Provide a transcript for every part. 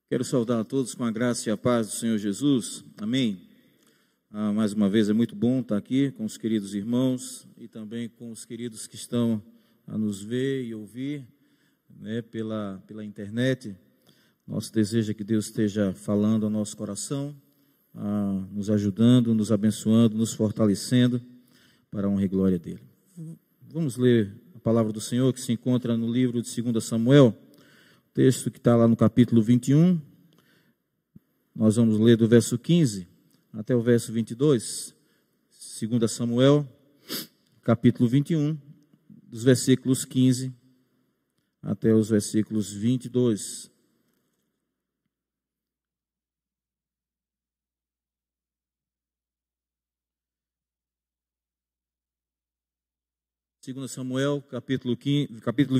Quero saudar a todos com a graça e a paz do Senhor Jesus. Amém. Mais uma vez é muito bom estar aqui com os queridos irmãos e também com os queridos que estão a nos ver e ouvir, né, pela internet. Nosso desejo é que Deus esteja falando ao nosso coração, nos ajudando, nos abençoando, nos fortalecendo para a honra e glória dele. Vamos ler a palavra do Senhor que se encontra no livro de 2 Samuel. Texto que está lá no capítulo 21, nós vamos ler do verso 15 até o verso 22, 2 Samuel, capítulo 21, dos versículos 15 até os versículos 22. Segundo Samuel, capítulo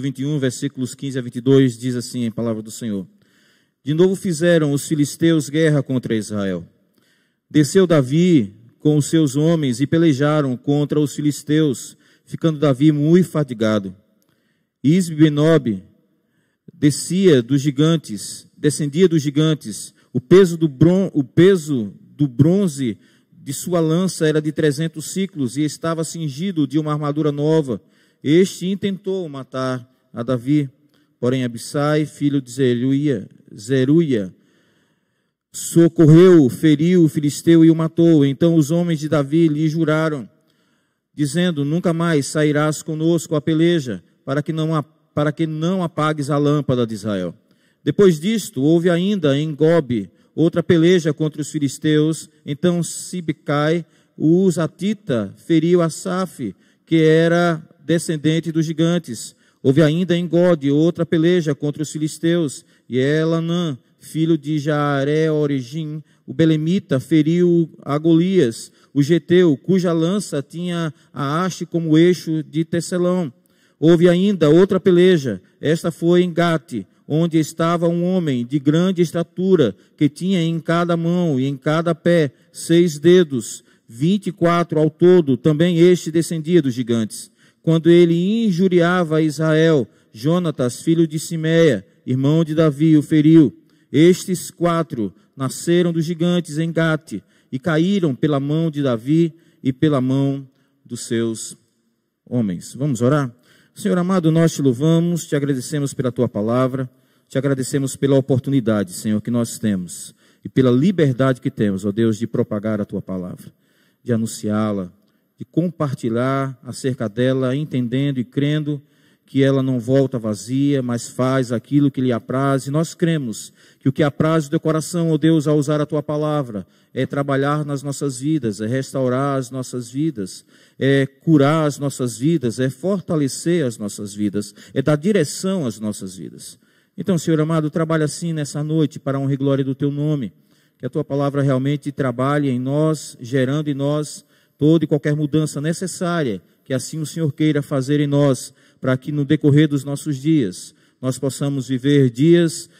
21, versículos 15 a 22, diz assim a palavra do Senhor. De novo fizeram os filisteus guerra contra Israel. Desceu Davi com os seus homens e pelejaram contra os filisteus, ficando Davi muito fatigado. Isbi-Benob descendia dos gigantes, o peso do bronze de sua lança era de 300 ciclos e estava cingido de uma armadura nova. Este intentou matar a Davi, porém Abissai, filho de Zeruia, socorreu, feriu o filisteu e o matou. Então os homens de Davi lhe juraram, dizendo, nunca mais sairás conosco à peleja, para que não apagues a lâmpada de Israel. Depois disto, houve ainda em Gobe outra peleja contra os filisteus. Então Sibecai, o Uzatita, feriu Asaf, que era descendente dos gigantes. Houve ainda em Gode outra peleja contra os filisteus. E Elanã, filho de Jaare-Origim, o belemita, feriu a Golias, o geteu, cuja lança tinha a haste como eixo de tecelão. Houve ainda outra peleja, esta foi em Gate, onde estava um homem de grande estatura, que tinha em cada mão e em cada pé 6 dedos, 24 ao todo, também este descendia dos gigantes. Quando ele injuriava Israel, Jonatas, filho de Simeia, irmão de Davi, o feriu. Estes 4 nasceram dos gigantes em Gate, e caíram pela mão de Davi e pela mão dos seus homens. Vamos orar? Senhor amado, nós te louvamos, te agradecemos pela tua palavra, te agradecemos pela oportunidade, Senhor, que nós temos e pela liberdade que temos, ó Deus, de propagar a tua palavra, de anunciá-la, de compartilhar acerca dela, entendendo e crendo que ela não volta vazia, mas faz aquilo que lhe apraz. E nós cremos que o que apraz o teu coração, ó Deus, ao usar a tua palavra, é trabalhar nas nossas vidas, é restaurar as nossas vidas, é curar as nossas vidas, é fortalecer as nossas vidas, é dar direção às nossas vidas. Então, Senhor amado, trabalha assim nessa noite para a honra e glória do teu nome, que a tua palavra realmente trabalhe em nós, gerando em nós toda e qualquer mudança necessária, que assim o Senhor queira fazer em nós, para que no decorrer dos nossos dias, nós possamos viver dias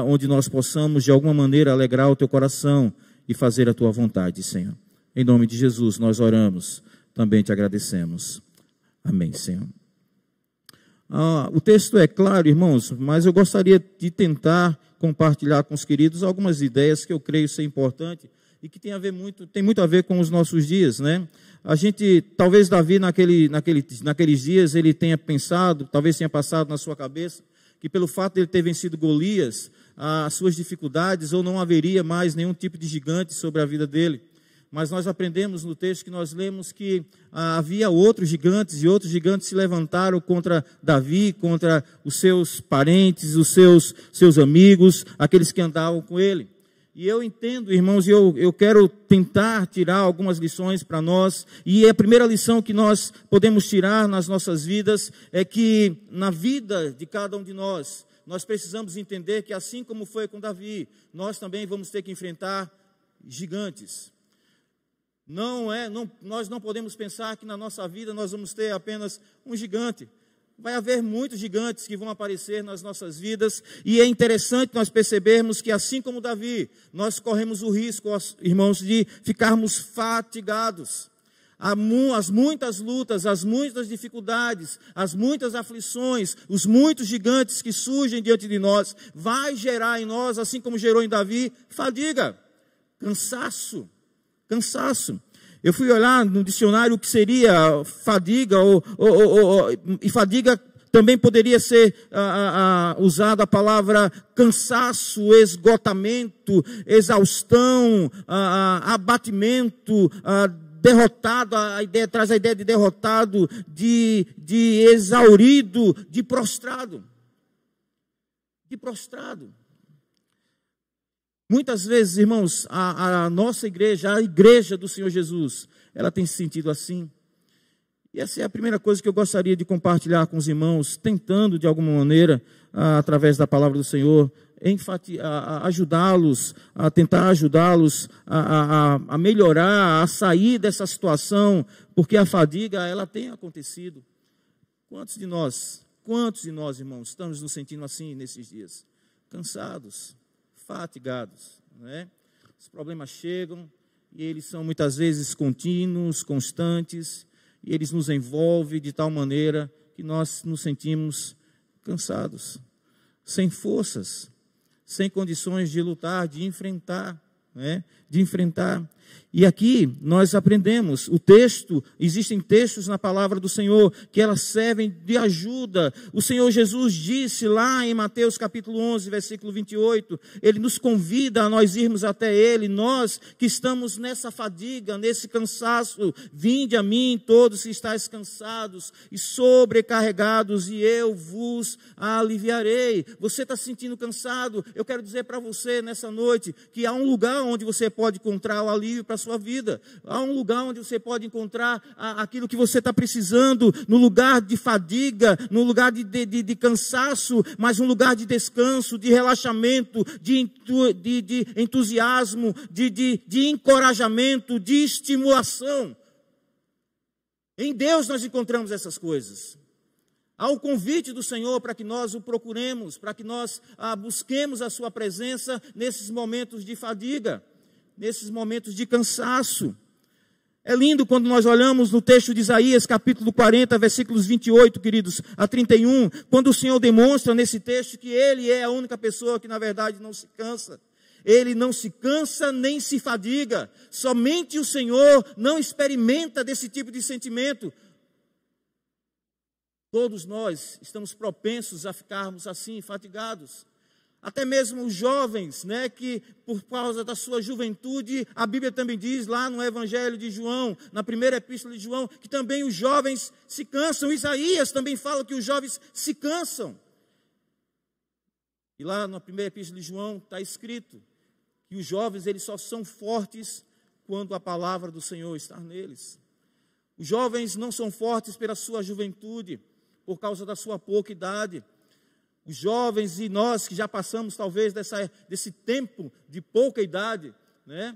onde nós possamos de alguma maneira alegrar o teu coração e fazer a tua vontade, Senhor. Em nome de Jesus nós oramos, também te agradecemos. Amém, Senhor. O texto é claro, irmãos, mas eu gostaria de tentar compartilhar com os queridos algumas ideias que eu creio ser importante e que tem muito a ver com os nossos dias, né? A gente, talvez Davi naqueles dias ele tenha pensado, talvez tenha passado na sua cabeça, que pelo fato de ele ter vencido Golias, as suas dificuldades, ou não haveria mais nenhum tipo de gigante sobre a vida dele. Mas nós aprendemos no texto que nós lemos que havia outros gigantes, e outros gigantes se levantaram contra Davi, contra os seus parentes, os seus amigos, aqueles que andavam com ele. E eu entendo, irmãos, e eu quero tentar tirar algumas lições para nós. E a primeira lição que nós podemos tirar nas nossas vidas é que na vida de cada um de nós precisamos entender que assim como foi com Davi, nós também vamos ter que enfrentar gigantes. Nós não podemos pensar que na nossa vida nós vamos ter apenas um gigante. Vai haver muitos gigantes que vão aparecer nas nossas vidas, e é interessante nós percebermos que assim como Davi, nós corremos o risco, irmãos, de ficarmos fatigados. as muitas lutas, as muitas dificuldades, as muitas aflições, os muitos gigantes que surgem diante de nós, vai gerar em nós, assim como gerou em Davi, fadiga, cansaço. Eu fui olhar no dicionário o que seria fadiga, e fadiga também poderia ser usada a palavra cansaço, esgotamento, exaustão, abatimento, derrotado, traz a ideia de derrotado, de exaurido, de prostrado. Muitas vezes, irmãos, a nossa igreja, a igreja do Senhor Jesus, ela tem se sentido assim. E essa é a primeira coisa que eu gostaria de compartilhar com os irmãos, tentando de alguma maneira, através da palavra do Senhor, ajudá-los, a tentar ajudá-los a melhorar, a sair dessa situação, porque a fadiga, ela tem acontecido. Quantos de nós, irmãos, estamos nos sentindo assim nesses dias? Cansados, fatigados, né? Os problemas chegam e eles são muitas vezes contínuos, constantes, e eles nos envolvem de tal maneira que nós nos sentimos cansados, sem forças, sem condições de lutar, de enfrentar, né? E aqui nós aprendemos, existem textos na palavra do Senhor que elas servem de ajuda. O Senhor Jesus disse lá em Mateus capítulo 11, versículo 28, Ele nos convida a nós irmos até Ele, nós que estamos nessa fadiga, nesse cansaço, vinde a mim todos que estáis cansados e sobrecarregados e eu vos aliviarei. Você está se sentindo cansado? Eu quero dizer para você nessa noite que há um lugar onde você pode encontrar o alívio para a sua vida. Há um lugar onde você pode encontrar aquilo que você está precisando, no lugar de fadiga, no lugar de cansaço, mas um lugar de descanso, de relaxamento, de entusiasmo, de encorajamento, de estimulação. Em Deus nós encontramos essas coisas. Há o convite do Senhor para que nós o procuremos, para que nós busquemos a sua presença nesses momentos de fadiga, nesses momentos de cansaço. É lindo quando nós olhamos no texto de Isaías, capítulo 40, versículos 28, queridos, a 31, quando o Senhor demonstra nesse texto que Ele é a única pessoa que, na verdade, não se cansa. Ele não se cansa nem se fadiga. Somente o Senhor não experimenta desse tipo de sentimento. Todos nós estamos propensos a ficarmos assim, fatigados. Até mesmo os jovens, né, que por causa da sua juventude, a Bíblia também diz lá no Evangelho de João, na primeira epístola de João, que também os jovens se cansam. Isaías também fala que os jovens se cansam. E lá na primeira epístola de João está escrito que os jovens eles só são fortes quando a palavra do Senhor está neles. Os jovens não são fortes pela sua juventude, por causa da sua pouca idade. Os jovens e nós que já passamos talvez desse tempo de pouca idade, né?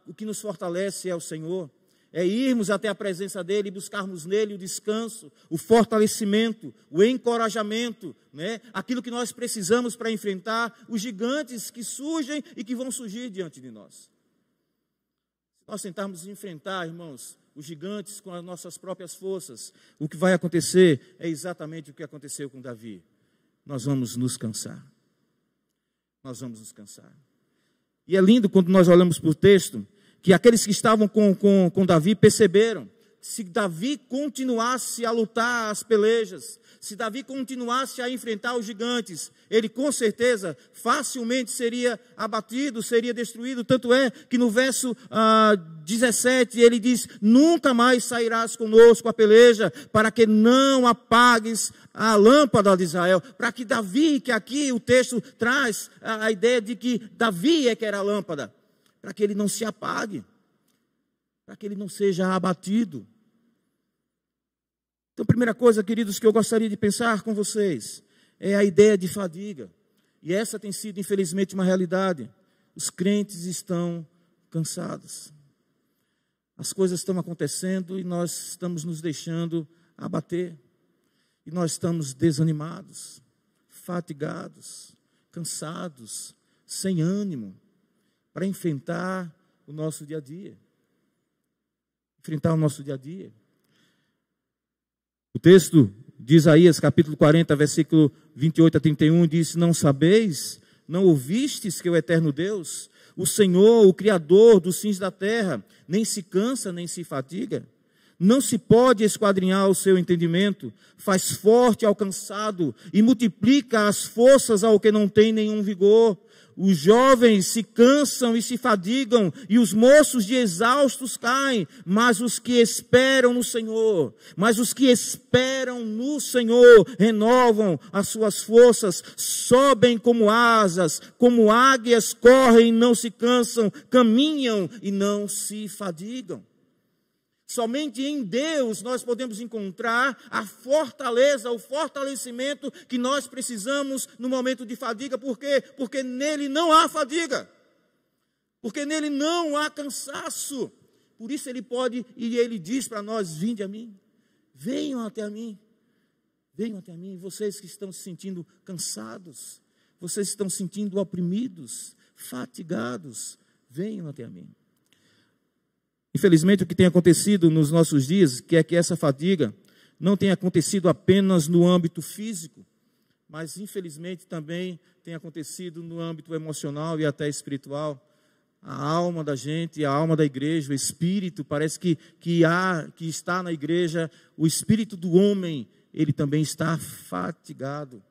O que nos fortalece é o Senhor, é irmos até a presença dEle e buscarmos nele o descanso, o fortalecimento, o encorajamento, né? Aquilo que nós precisamos para enfrentar os gigantes que surgem e que vão surgir diante de nós. Se nós tentarmos enfrentar, irmãos, os gigantes com as nossas próprias forças, o que vai acontecer é exatamente o que aconteceu com Davi. Nós vamos nos cansar. E é lindo quando nós olhamos para o texto, que aqueles que estavam com Davi perceberam, se Davi continuasse a lutar as pelejas, se Davi continuasse a enfrentar os gigantes, ele com certeza facilmente seria abatido, seria destruído. Tanto é que no verso 17 ele diz: nunca mais sairás conosco a peleja, para que não apagues a lâmpada de Israel. Para que Davi, que aqui o texto traz a ideia de que Davi é que era a lâmpada, para que ele não se apague, para que ele não seja abatido. Então, a primeira coisa, queridos, que eu gostaria de pensar com vocês é a ideia de fadiga. E essa tem sido, infelizmente, uma realidade. Os crentes estão cansados. As coisas estão acontecendo e nós estamos nos deixando abater. E nós estamos desanimados, fatigados, cansados, sem ânimo para enfrentar o nosso dia a dia. enfrentar o nosso dia a dia. O texto de Isaías, capítulo 40, versículo 28 a 31, diz: não sabeis, não ouvistes que o eterno Deus, o Senhor, o Criador dos fins da terra, nem se cansa, nem se fatiga? Não se pode esquadrinhar o seu entendimento, faz forte ao cansado e multiplica as forças ao que não tem nenhum vigor. Os jovens se cansam e se fadigam, e os moços de exaustos caem, mas os que esperam no Senhor, renovam as suas forças, sobem como asas, como águias, correm e não se cansam, caminham e não se fadigam. Somente em Deus nós podemos encontrar a fortaleza, o fortalecimento que nós precisamos no momento de fadiga. Por quê? Porque nele não há fadiga. Porque nele não há cansaço. Por isso ele pode, e ele diz para nós: vinde a mim, venham até mim. Venham até mim, vocês que estão se sentindo cansados, vocês que estão se sentindo oprimidos, fatigados, venham até mim. Infelizmente, o que tem acontecido nos nossos dias, que é que essa fadiga não tem acontecido apenas no âmbito físico, mas infelizmente também tem acontecido no âmbito emocional e até espiritual. A alma da gente, a alma da igreja, o espírito, parece que está na igreja, o espírito do homem, ele também está fatigado.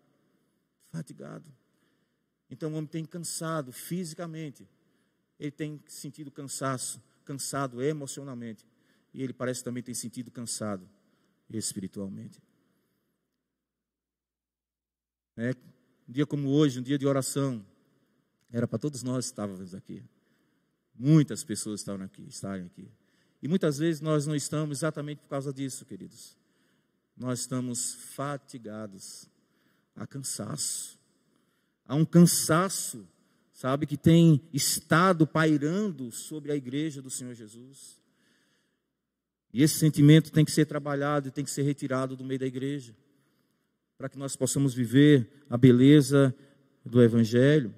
Então o homem tem cansado fisicamente, ele tem sentido cansado emocionalmente, e ele parece também ter sentido cansado espiritualmente. Um dia como hoje, um dia de oração, era para todos nós estarmos aqui. Muitas pessoas estarem aqui. E muitas vezes nós não estamos exatamente por causa disso, queridos. Nós estamos fatigados, há cansaço. Há um cansaço, sabe, que tem estado pairando sobre a igreja do Senhor Jesus. E esse sentimento tem que ser trabalhado e tem que ser retirado do meio da igreja, para que nós possamos viver a beleza do Evangelho.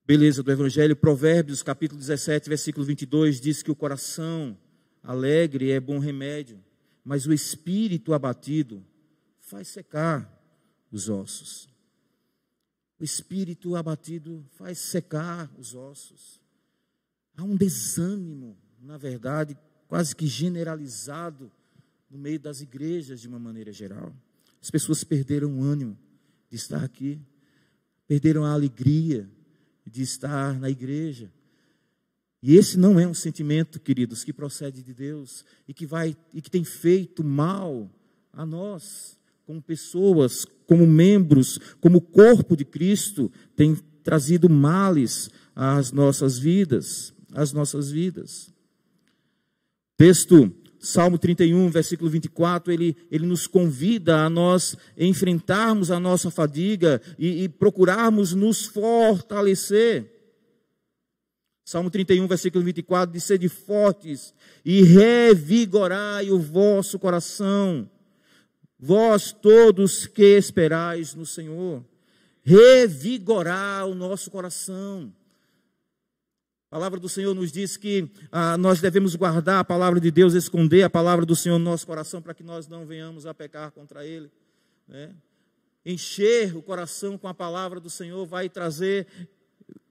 Beleza do Evangelho. Provérbios, capítulo 17, versículo 22, diz que o coração alegre é bom remédio, mas o espírito abatido faz secar os ossos. O espírito abatido faz secar os ossos. Há um desânimo, na verdade, quase que generalizado no meio das igrejas de uma maneira geral. As pessoas perderam o ânimo de estar aqui, perderam a alegria de estar na igreja. E esse não é um sentimento, queridos, que procede de Deus e que tem feito mal a nós, como pessoas, como membros, como corpo de Cristo, tem trazido males às nossas vidas, Texto, Salmo 31, versículo 24, ele nos convida a nós enfrentarmos a nossa fadiga e procurarmos nos fortalecer. Salmo 31, versículo 24, diz: sede fortes e revigorai o vosso coração, vós todos que esperais no Senhor. Revigorar o nosso coração. A palavra do Senhor nos diz que nós devemos guardar a palavra de Deus, esconder a palavra do Senhor no nosso coração, para que nós não venhamos a pecar contra Ele, né? Encher o coração com a palavra do Senhor vai trazer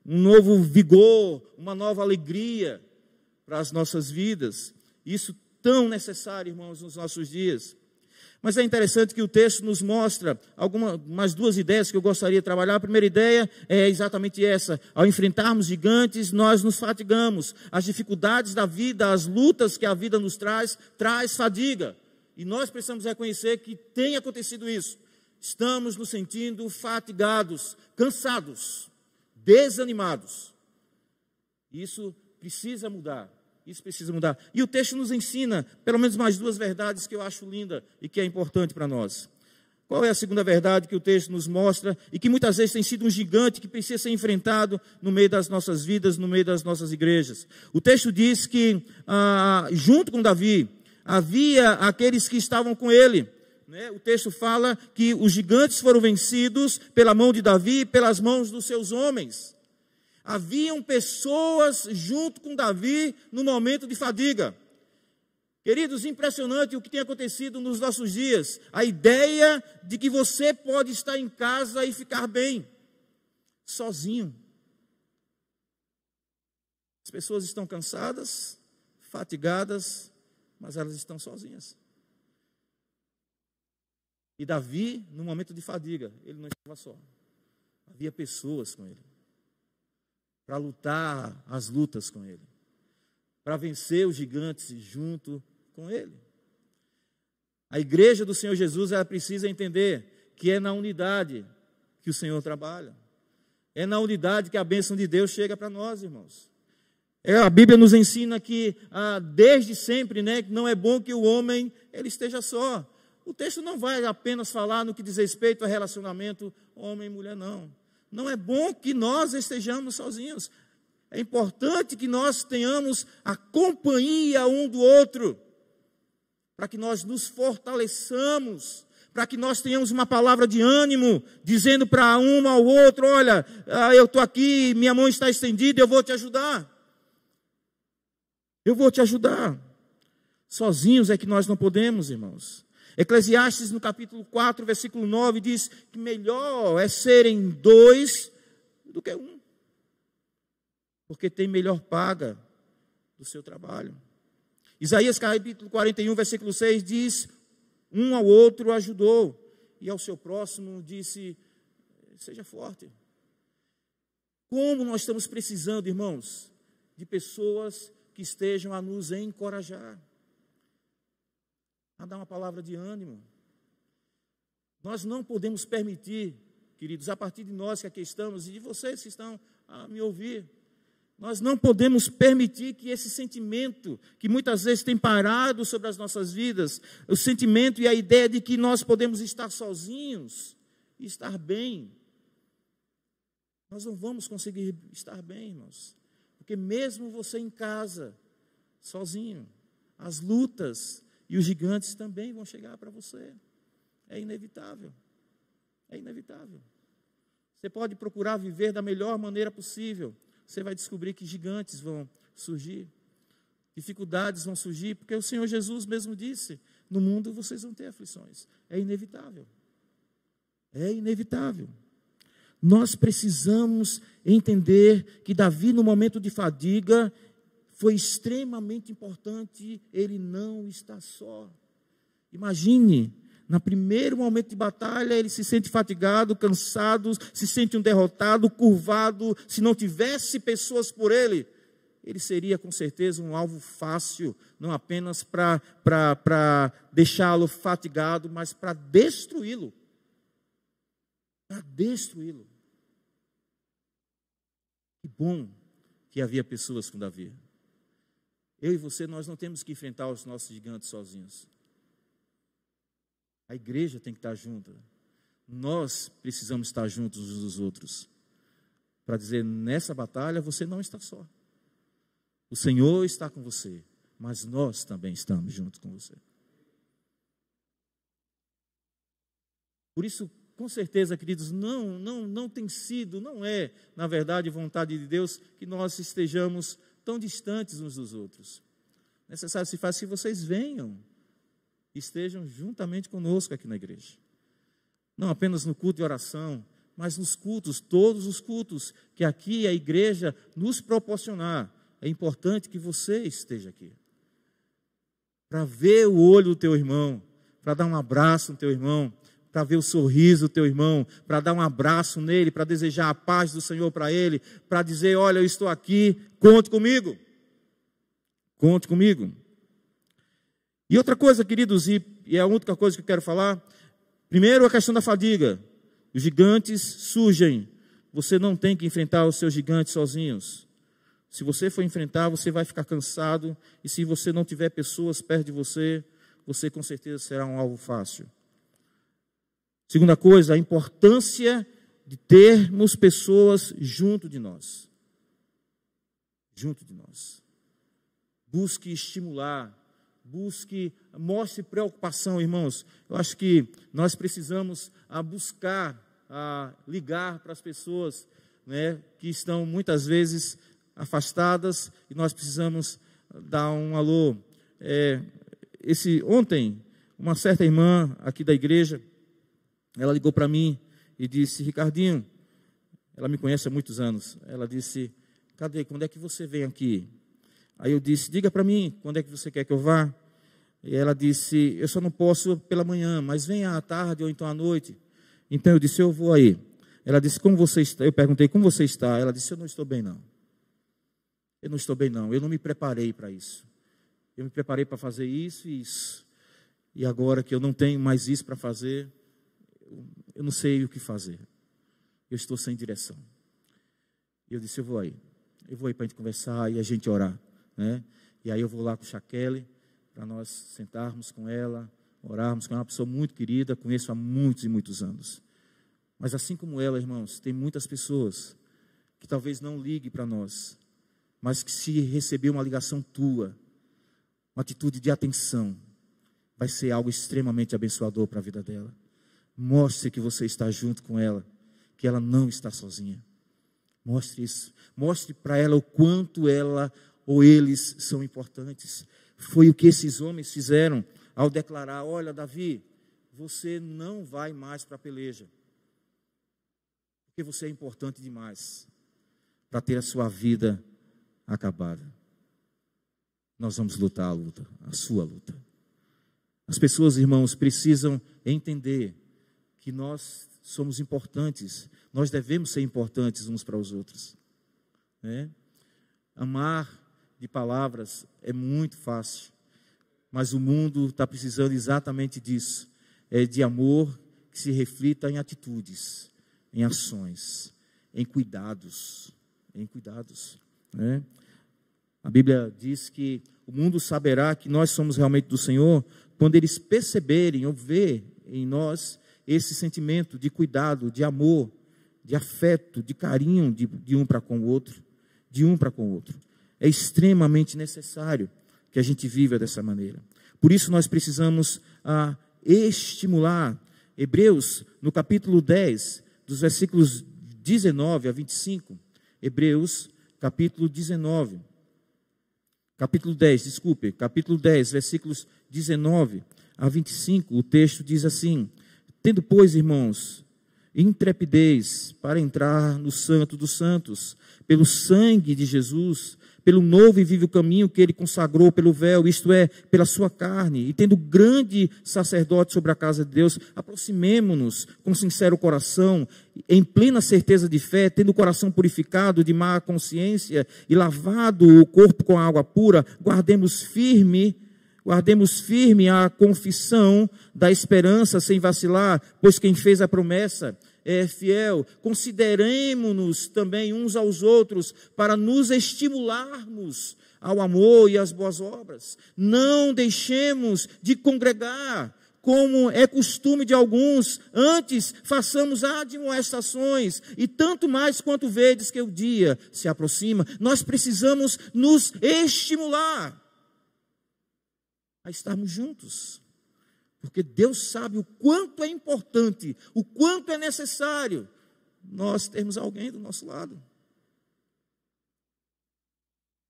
um novo vigor, uma nova alegria para as nossas vidas. Isso tão necessário, irmãos, nos nossos dias. Mas é interessante que o texto nos mostra mais duas ideias que eu gostaria de trabalhar. A primeira ideia é exatamente essa: ao enfrentarmos gigantes, nós nos fatigamos. As dificuldades da vida, as lutas que a vida nos traz fadiga. E nós precisamos reconhecer que tem acontecido isso. Estamos nos sentindo fatigados, cansados, desanimados. Isso precisa mudar. E o texto nos ensina pelo menos mais duas verdades que eu acho linda e que é importante para nós. Qual é a segunda verdade que o texto nos mostra e que muitas vezes tem sido um gigante que precisa ser enfrentado no meio das nossas vidas, no meio das nossas igrejas? O texto diz que, junto com Davi, havia aqueles que estavam com ele. O texto fala que os gigantes foram vencidos pela mão de Davi e pelas mãos dos seus homens. Haviam pessoas junto com Davi no momento de fadiga. Queridos, impressionante o que tem acontecido nos nossos dias. A ideia de que você pode estar em casa e ficar bem, sozinho. As pessoas estão cansadas, fatigadas, mas elas estão sozinhas. E Davi, no momento de fadiga, ele não estava só. Havia pessoas com ele, para lutar as lutas com ele, para vencer os gigantes junto com ele. A igreja do Senhor Jesus, ela precisa entender que é na unidade que o Senhor trabalha. É na unidade que a bênção de Deus chega para nós, irmãos. A Bíblia nos ensina que desde sempre, né, não é bom que o homem ele esteja só. O texto não vai apenas falar no que diz respeito a relacionamento homem e mulher, não. Não é bom que nós estejamos sozinhos. É importante que nós tenhamos a companhia um do outro, para que nós nos fortaleçamos, para que nós tenhamos uma palavra de ânimo, dizendo para um ao outro, olha, eu estou aqui, minha mão está estendida, eu vou te ajudar. Eu vou te ajudar. Sozinhos é que nós não podemos, irmãos. Eclesiastes, no capítulo 4, versículo 9, diz que melhor é serem dois do que um, porque tem melhor paga do seu trabalho. Isaías, capítulo 41, versículo 6, diz, um ao outro ajudou, e ao seu próximo disse, seja forte. Como nós estamos precisando, irmãos, de pessoas que estejam a nos encorajar, a dar uma palavra de ânimo. Nós não podemos permitir, queridos, a partir de nós que aqui estamos, e de vocês que estão a me ouvir, nós não podemos permitir que esse sentimento, que muitas vezes tem parado sobre as nossas vidas, o sentimento e a ideia de que nós podemos estar sozinhos e estar bem, nós não vamos conseguir estar bem, irmãos. Porque mesmo você em casa, sozinho, as lutas e os gigantes também vão chegar para você. É inevitável. É inevitável. Você pode procurar viver da melhor maneira possível. Você vai descobrir que gigantes vão surgir. Dificuldades vão surgir, porque o Senhor Jesus mesmo disse, no mundo vocês vão ter aflições. É inevitável. É inevitável. Nós precisamos entender que Davi, no momento de fadiga, foi extremamente importante ele não estar só. Imagine, no primeiro momento de batalha, ele se sente fatigado, cansado, se sente um derrotado, curvado. Se não tivesse pessoas por ele, ele seria com certeza um alvo fácil, não apenas para deixá-lo fatigado, mas para destruí-lo. Para destruí-lo. Que bom que havia pessoas com Davi. Eu e você, nós não temos que enfrentar os nossos gigantes sozinhos. A igreja tem que estar junta. Nós precisamos estar juntos uns dos outros. Para dizer, nessa batalha você não está só. O Senhor está com você, mas nós também estamos juntos com você. Por isso, com certeza, queridos, não tem sido, não é, na verdade, vontade de Deus que nós estejamos tão distantes uns dos outros. Necessário se faz que vocês venham, estejam juntamente conosco aqui na igreja. Não apenas no culto de oração, mas nos cultos, todos os cultos que aqui a igreja nos proporcionar. É importante que você esteja aqui. Para ver o olho do teu irmão, para dar um abraço no teu irmão, para ver o sorriso do teu irmão, para dar um abraço nele, para desejar a paz do Senhor para ele, para dizer, olha, eu estou aqui, conte comigo. Conte comigo. E outra coisa, queridos, e é a única coisa que eu quero falar, primeiro a questão da fadiga. Os gigantes surgem, você não tem que enfrentar os seus gigantes sozinhos. Se você for enfrentar, você vai ficar cansado, e se você não tiver pessoas perto de você, você com certeza será um alvo fácil. Segunda coisa, a importância de termos pessoas junto de nós. Junto de nós. Busque estimular, mostre preocupação, irmãos. Eu acho que nós precisamos buscar, ligar para as pessoas, né, que estão muitas vezes afastadas e nós precisamos dar um alô. Ontem, uma certa irmã aqui da igreja, ela ligou para mim e disse: Ricardinho, ela me conhece há muitos anos, ela disse: cadê, quando é que você vem aqui? Aí eu disse: diga para mim, quando é que você quer que eu vá? E ela disse: eu só não posso pela manhã, mas venha à tarde ou então à noite. Então eu disse: eu vou aí. Ela disse: como você está? Eu perguntei: como você está? Ela disse: eu não estou bem não. Eu não estou bem não, eu não me preparei para isso. Eu me preparei para fazer isso e isso. E agora que eu não tenho mais isso para fazer, eu não sei o que fazer. Eu estou sem direção. E eu disse: eu vou aí para a gente conversar e a gente orar, né? E aí eu vou lá com Shaquelle, para nós sentarmos com ela, orarmos com ela. É uma pessoa muito querida, conheço há muitos e muitos anos. Mas assim como ela, irmãos, tem muitas pessoas que talvez não liguem para nós, mas que se receber uma ligação tua, uma atitude de atenção, vai ser algo extremamente abençoador para a vida dela. Mostre que você está junto com ela, que ela não está sozinha. Mostre isso. Mostre para ela o quanto ela ou eles são importantes. Foi o que esses homens fizeram ao declarar: olha, Davi, você não vai mais para a peleja, porque você é importante demais para ter a sua vida acabada. Nós vamos lutar a luta, a sua luta. As pessoas, irmãos, precisam entender que nós somos importantes, nós devemos ser importantes uns para os outros, né? Amar de palavras é muito fácil, mas o mundo está precisando exatamente disso, de amor que se reflita em atitudes, em ações, em cuidados, né? A Bíblia diz que o mundo saberá que nós somos realmente do Senhor quando eles perceberem ou ver em nós esse sentimento de cuidado, de amor, de afeto, de carinho de um para com o outro, É extremamente necessário que a gente viva dessa maneira. Por isso nós precisamos estimular. Hebreus, no capítulo 10, dos versículos 19 a 25, Hebreus, capítulo 10, versículos 19 a 25, o texto diz assim: tendo, pois, irmãos, intrepidez para entrar no Santo dos Santos, pelo sangue de Jesus, pelo novo e vivo caminho que ele consagrou pelo véu, isto é, pela sua carne, e tendo grande sacerdote sobre a casa de Deus, aproximemo-nos com sincero coração, em plena certeza de fé, tendo o coração purificado de má consciência e lavado o corpo com água pura, guardemos firme a confissão da esperança sem vacilar, pois quem fez a promessa é fiel. Consideremo-nos também uns aos outros para nos estimularmos ao amor e às boas obras. Não deixemos de congregar, como é costume de alguns, antes façamos admoestações, e tanto mais quanto vedes que o dia se aproxima. Nós precisamos nos estimular a estarmos juntos, porque Deus sabe o quanto é importante, o quanto é necessário nós termos alguém do nosso lado,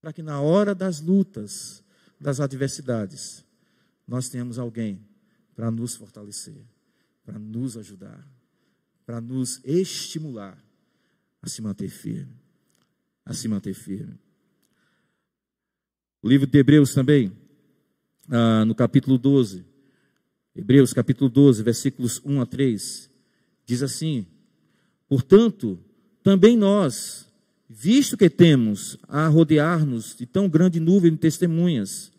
para que na hora das lutas, das adversidades, nós tenhamos alguém para nos fortalecer, para nos ajudar, para nos estimular a se manter firme, O livro de Hebreus também, no capítulo 12, Hebreus capítulo 12, versículos 1 a 3, diz assim: portanto, também nós, visto que temos a rodear-nos de tão grande nuvem de testemunhas,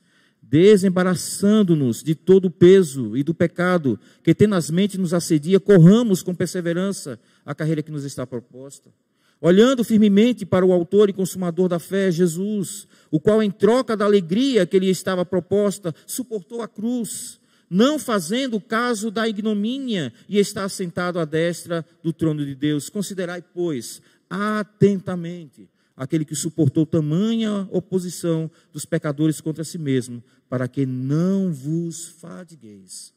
desembaraçando-nos de todo o peso e do pecado que tenazmente nos assedia, corramos com perseverança a carreira que nos está proposta, olhando firmemente para o autor e consumador da fé, Jesus, o qual, em troca da alegria que lhe estava proposta, suportou a cruz, não fazendo caso da ignomínia, e está assentado à destra do trono de Deus. Considerai, pois, atentamente aquele que suportou tamanha oposição dos pecadores contra si mesmo, para que não vos fadigueis,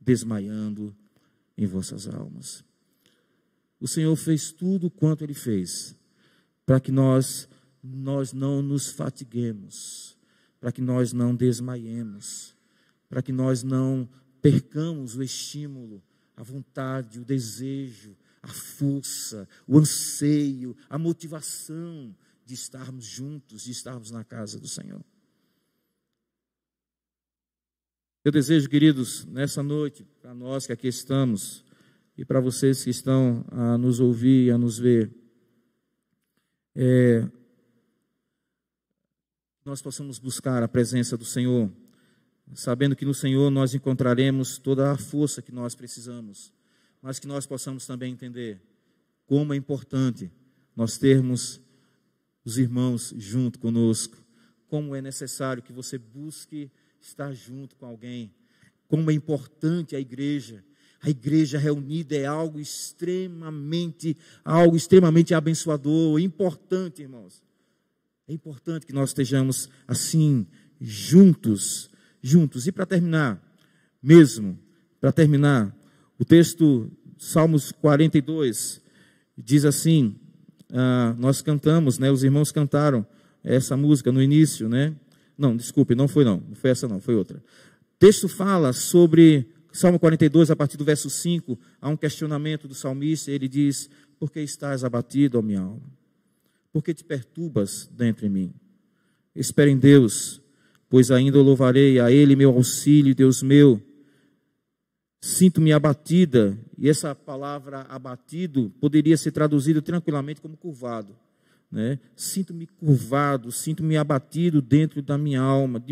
desmaiando em vossas almas. O Senhor fez tudo quanto Ele fez, para que nós não nos fatiguemos, para que nós não desmaiemos, para que nós não percamos o estímulo, a vontade, o desejo, a força, o anseio, a motivação de estarmos juntos, de estarmos na casa do Senhor. Eu desejo, queridos, nessa noite, para nós que aqui estamos, e para vocês que estão a nos ouvir e a nos ver, nós possamos buscar a presença do Senhor, sabendo que no Senhor nós encontraremos toda a força que nós precisamos, mas que nós possamos também entender como é importante nós termos os irmãos junto conosco, como é necessário que você busque estar junto com alguém, como é importante a igreja reunida é algo extremamente abençoador, importante, irmãos. É importante que nós estejamos assim, juntos. E para terminar, o texto, Salmos 42, diz assim, nós cantamos, né, os irmãos cantaram essa música no início, né? Não, desculpe, não foi essa não, foi outra. O texto fala sobre, Salmo 42, a partir do verso 5, há um questionamento do salmista, ele diz, por que estás abatido, ó minha alma? Por que te perturbas dentro em mim? Espera em Deus, pois ainda eu louvarei a Ele, meu auxílio, Deus meu. Sinto-me abatida, e essa palavra abatido poderia ser traduzida tranquilamente como curvado, né? Sinto-me curvado, sinto-me abatido dentro da minha alma,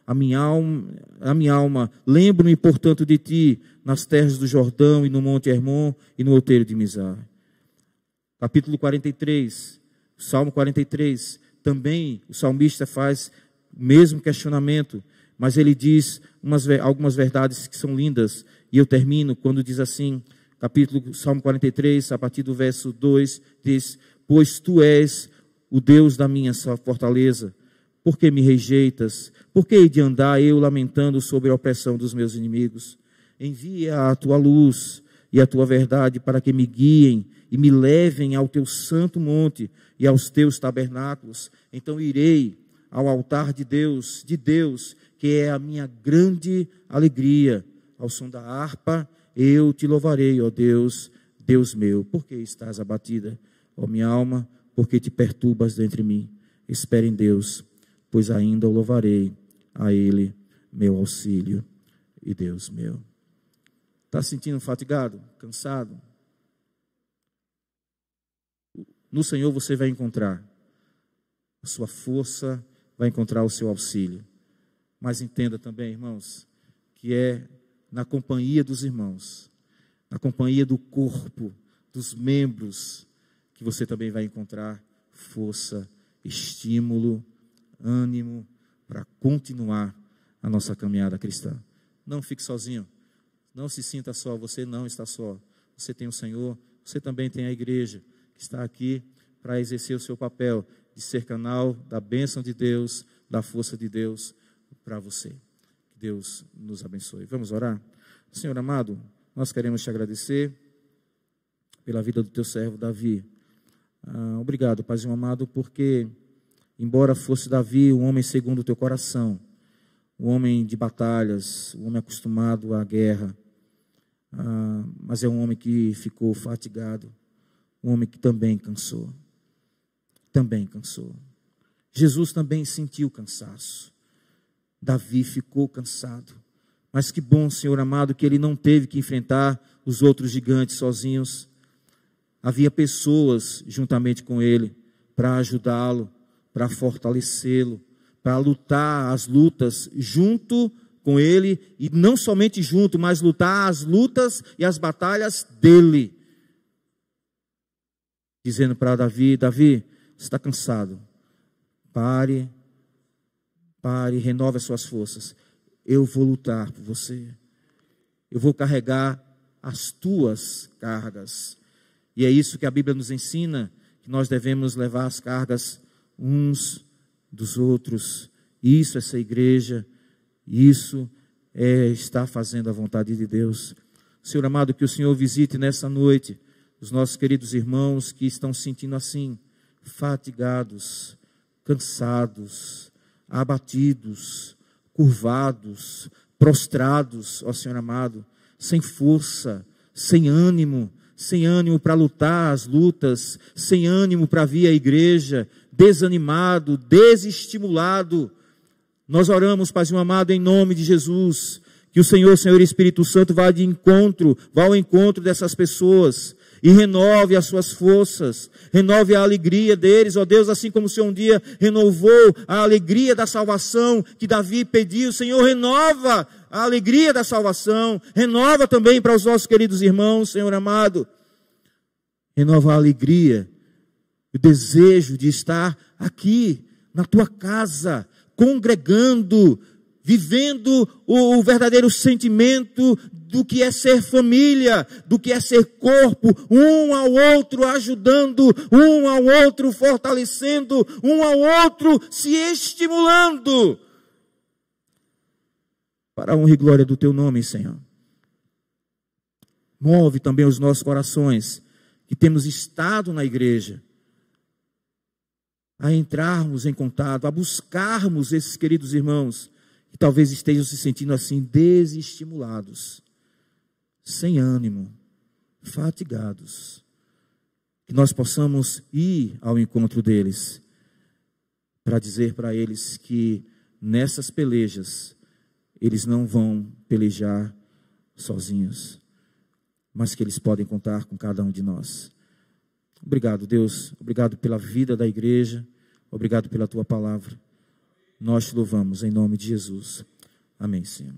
a minha alma. Lembro-me, portanto, de ti, nas terras do Jordão, e no monte Hermon, e no outeiro de Mizar. Capítulo 43, Salmo 43, também o salmista faz o mesmo questionamento, mas ele diz algumas verdades que são lindas, e eu termino quando diz assim, Salmo 43, a partir do verso 2, diz, pois tu és o Deus da minha fortaleza, por que me rejeitas? Por que hei de andar eu lamentando sobre a opressão dos meus inimigos? Envia a tua luz e a tua verdade para que me guiem e me levem ao teu santo monte e aos teus tabernáculos. Então irei ao altar de Deus, que é a minha grande alegria. Ao som da harpa, eu te louvarei, ó Deus, Deus meu. Por que estás abatida, ó minha alma? Por que te perturbas dentro de mim? Espere em Deus, pois ainda o louvarei, a Ele, meu auxílio e Deus meu. Está se sentindo fatigado, cansado? No Senhor você vai encontrar a sua força, vai encontrar o seu auxílio. Mas entenda também, irmãos, que é na companhia dos irmãos, na companhia do corpo, dos membros, que você também vai encontrar força, estímulo, ânimo para continuar a nossa caminhada cristã. Não fique sozinho, não se sinta só, você não está só. Você tem o Senhor, você também tem a igreja, que está aqui para exercer o seu papel de ser canal da bênção de Deus, da força de Deus para você. Que Deus nos abençoe. Vamos orar? Senhor amado, nós queremos te agradecer pela vida do teu servo Davi. Obrigado, Paizinho amado, porque embora fosse Davi um homem segundo o teu coração, um homem de batalhas, um homem acostumado à guerra, mas é um homem que ficou fatigado, um homem que também cansou. Jesus também sentiu cansaço. Davi ficou cansado. Mas que bom, Senhor amado, que ele não teve que enfrentar os outros gigantes sozinhos. Havia pessoas juntamente com ele para ajudá-lo, para fortalecê-lo, para lutar as lutas junto com ele, e não somente junto, mas lutar as lutas e as batalhas dele. Dizendo para Davi, Davi, você está cansado, pare, renove as suas forças, eu vou lutar por você, eu vou carregar as tuas cargas, e é isso que a Bíblia nos ensina, que nós devemos levar as cargas uns dos outros. Isso é ser igreja, isso é estar fazendo a vontade de Deus. Senhor amado, que o Senhor visite nessa noite os nossos queridos irmãos que estão se sentindo assim, fatigados, cansados, abatidos, curvados, prostrados, ó Senhor amado, sem força, sem ânimo para lutar as lutas, sem ânimo para vir à igreja, desanimado, desestimulado. Nós oramos, Paizinho amado, em nome de Jesus, que o Senhor Espírito Santo vá ao encontro dessas pessoas e renove as suas forças, renove a alegria deles, ó Deus, assim como o Senhor um dia renovou a alegria da salvação que Davi pediu. Senhor, renova a alegria da salvação, renova também para os nossos queridos irmãos, Senhor amado, renova a alegria, o desejo de estar aqui, na tua casa, congregando, vivendo o verdadeiro sentimento do que é ser família, do que é ser corpo, um ao outro ajudando, um ao outro fortalecendo, um ao outro se estimulando, para a honra e glória do teu nome, Senhor. Move também os nossos corações, que temos estado na igreja, a entrarmos em contato, a buscarmos esses queridos irmãos, que talvez estejam se sentindo assim, desestimulados, sem ânimo, fatigados, que nós possamos ir ao encontro deles, para dizer para eles que nessas pelejas, eles não vão pelejar sozinhos, mas que eles podem contar com cada um de nós. Obrigado, Deus, obrigado pela vida da igreja, obrigado pela tua palavra. Nós te louvamos em nome de Jesus. Amém, Senhor.